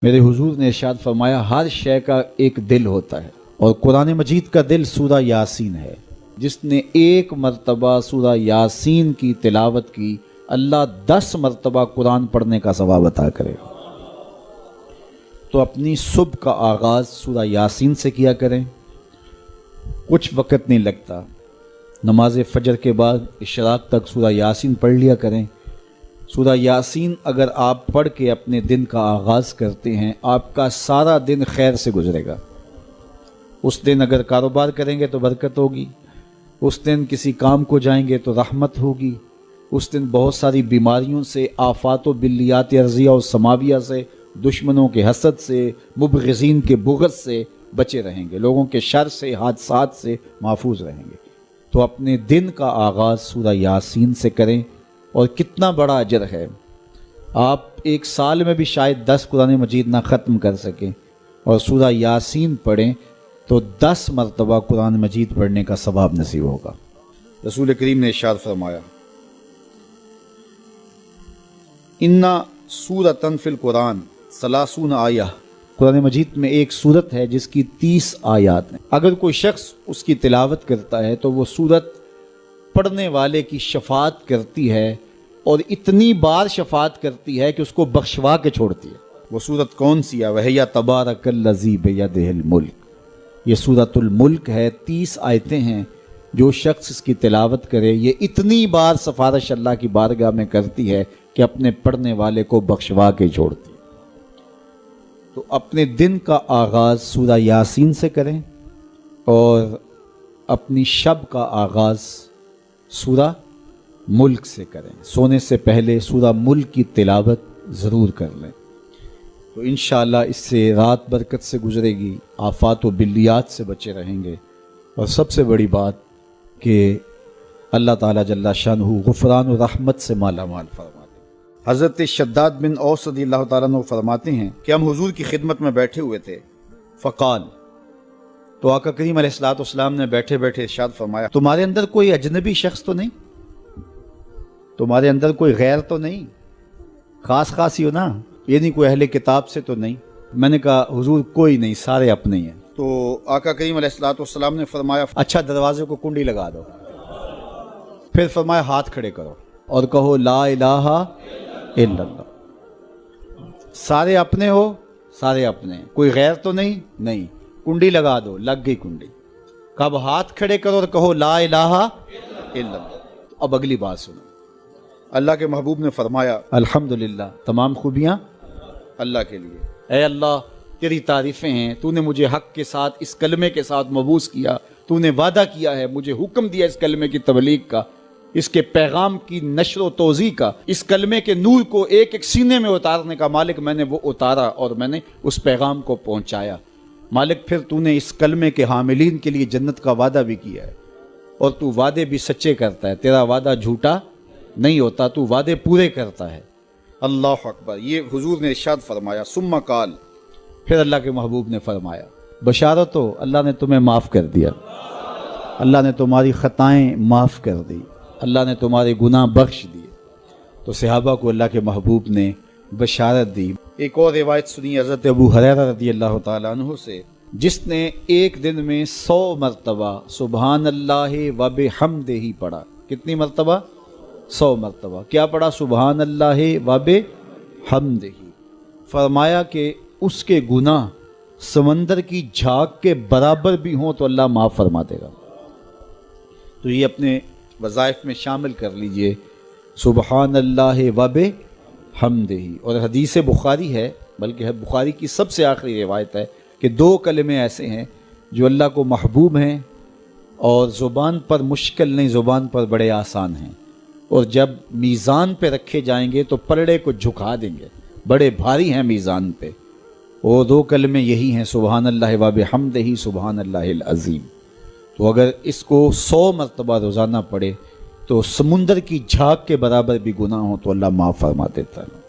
میرے حضور نے ارشاد فرمایا ہر شے کا ایک دل ہوتا ہے، اور قرآن مجید کا دل سورہ یاسین ہے۔ جس نے ایک مرتبہ سورہ یاسین کی تلاوت کی، اللہ 10 مرتبہ قرآن پڑھنے کا ثواب عطا کرے گا۔ تو اپنی صبح کا آغاز سورہ یاسین سے کیا کریں، کچھ وقت نہیں لگتا، نماز فجر کے بعد اشراق تک سورہ یاسین پڑھ لیا کریں۔ سورہ یاسین اگر آپ پڑھ کے اپنے دن کا آغاز کرتے ہیں، آپ کا سارا دن خیر سے گزرے گا۔ اس دن اگر کاروبار کریں گے تو برکت ہوگی، اس دن کسی کام کو جائیں گے تو رحمت ہوگی، اس دن بہت ساری بیماریوں سے، آفات و بلیات ارضیہ و سماویہ سے، دشمنوں کے حسد سے، مبغضین کے بغض سے بچے رہیں گے، لوگوں کے شر سے، حادثات سے محفوظ رہیں گے۔ تو اپنے دن کا آغاز سورہ یاسین سے کریں، اور کتنا بڑا اجر ہے۔ آپ ایک سال میں بھی شاید 10 قرآن مجید نہ ختم کر سکیں، اور سورہ یاسین پڑھیں تو 10 مرتبہ قرآن مجید پڑھنے کا ثواب نصیب ہوگا۔ رسول کریم نے ارشاد فرمایا اِنَّ سورۃ فی القرآن 30 آیہ، قرآن مجید میں ایک سورت ہے جس کی 30 آیات ہیں۔ اگر کوئی شخص اس کی تلاوت کرتا ہے تو وہ سورت پڑھنے والے کی شفاعت کرتی ہے، اور اتنی بار شفاعت کرتی ہے کہ اس کو بخشوا کے چھوڑتی ہے۔ وہ سورت کون سی ہے؟ وَهِيَ تَبَارَكَ الَّذِي بِيَدِهِ الْمُلْكُ، یہ سورۃ الملک ہے، 30 آیتیں ہیں۔ جو شخص اس کی تلاوت کرے، یہ اتنی بار سفارش اللہ کی بارگاہ میں کرتی ہے کہ اپنے پڑھنے والے کو بخشوا کے چھوڑتی ہے۔ تو اپنے دن کا آغاز سورہ یاسین سے کریں، اور اپنی شب کا آغاز سورہ ملک سے کریں۔ سونے سے پہلے سورہ ملک کی تلاوت ضرور کر لیں، تو انشاءاللہ اس سے رات برکت سے گزرے گی، آفات و بلیات سے بچے رہیں گے، اور سب سے بڑی بات کہ اللہ تعالیٰ جل شانہ غفران و رحمت سے مالا مال فرما دے۔ حضرت شداد بن اوس رضی اللہ تعالیٰ عنہ فرماتے ہیں کہ ہم حضور کی خدمت میں بیٹھے ہوئے تھے، فقال، تو آقا کریم علیہ الصلوۃ والسلام نے بیٹھے بیٹھے ارشاد فرمایا تمہارے اندر کوئی اجنبی شخص تو نہیں؟ تمہارے اندر کوئی غیر تو نہیں؟ خاص ہی ہو نا، یہ نہیں کوئی اہل کتاب سے تو نہیں؟ میں نے کہا حضور کوئی نہیں، سارے اپنے ہی ہیں۔ تو آقا کریم علیہ الصلوۃ والسلام نے فرمایا اچھا دروازے کو کنڈی لگا دو، پھر فرمایا ہاتھ کھڑے کرو اور کہو لا الہ الا اللہ۔ سارے اپنے ہو؟ سارے اپنے ہیں، کوئی غیر تو نہیں؟ نہیں۔ کنڈی لگا دو، لگ گئی کنڈی۔ کب ہاتھ کھڑے کرو اور کہو لا الہ الا اللہ۔ اب اگلی بات سنو، اللہ کے محبوب نے فرمایا الحمدللہ، تمام خوبیاں اللہ کے لیے۔ اے اللہ تیری تعریفیں ہیں، تو نے مجھے حق کے ساتھ اس کلمے کے ساتھ مبعوث کیا، تو نے وعدہ کیا ہے، مجھے حکم دیا اس کلمے کی تبلیغ کا، اس کے پیغام کی نشر و توزیع کا، اس کلمے کے نور کو ایک ایک سینے میں اتارنے کا۔ مالک میں نے وہ اتارا اور میں نے اس پیغام کو پہنچایا۔ مالک پھر تو نے اس کلمے کے حاملین کے لیے جنت کا وعدہ بھی کیا ہے، اور تو وعدے بھی سچے کرتا ہے، تیرا وعدہ جھوٹا نہیں ہوتا، تو وعدے پورے کرتا ہے۔ اللہ اکبر، یہ حضور نے ارشاد فرمایا۔ ثم قال، پھر اللہ کے محبوب نے فرمایا بشارت ہو، اللہ نے تمہیں معاف کر دیا، اللہ نے تمہاری خطائیں معاف کر دی، اللہ نے تمہارے گناہ بخش دیے۔ تو صحابہ کو اللہ کے محبوب نے بشارت دی۔ ایک اور روایت سنی حضرت ابو ہریرہ رضی اللہ تعالیٰ عنہ سے، جس نے ایک دن میں 100 مرتبہ سبحان اللہ و بحمدہ پڑھا۔ کتنی مرتبہ؟ 100 مرتبہ۔ کیا پڑھا؟ سبحان اللہ و بحمدہ۔ فرمایا کہ اس کے گناہ سمندر کی جھاگ کے برابر بھی ہوں تو اللہ معاف فرما دے گا۔ تو یہ اپنے وظائف میں شامل کر لیجئے، سبحان اللہ و بحمدہ۔ اور حدیث بخاری ہے، بلکہ بخاری کی سب سے آخری روایت ہے کہ 2 کلمے ایسے ہیں جو اللہ کو محبوب ہیں اور زبان پر مشکل نہیں، زبان پر بڑے آسان ہیں، اور جب میزان پہ رکھے جائیں گے تو پلڑے کو جھکا دیں گے، بڑے بھاری ہیں میزان پہ۔ وہ 2 کلمے یہی ہیں، سبحان اللہ و بحمدہ، سبحان اللہ العظیم۔ تو اگر اس کو 100 مرتبہ روزانہ پڑھے تو سمندر کی جھاگ کے برابر بھی گناہ ہوں تو اللہ معاف فرما دیتا ہے۔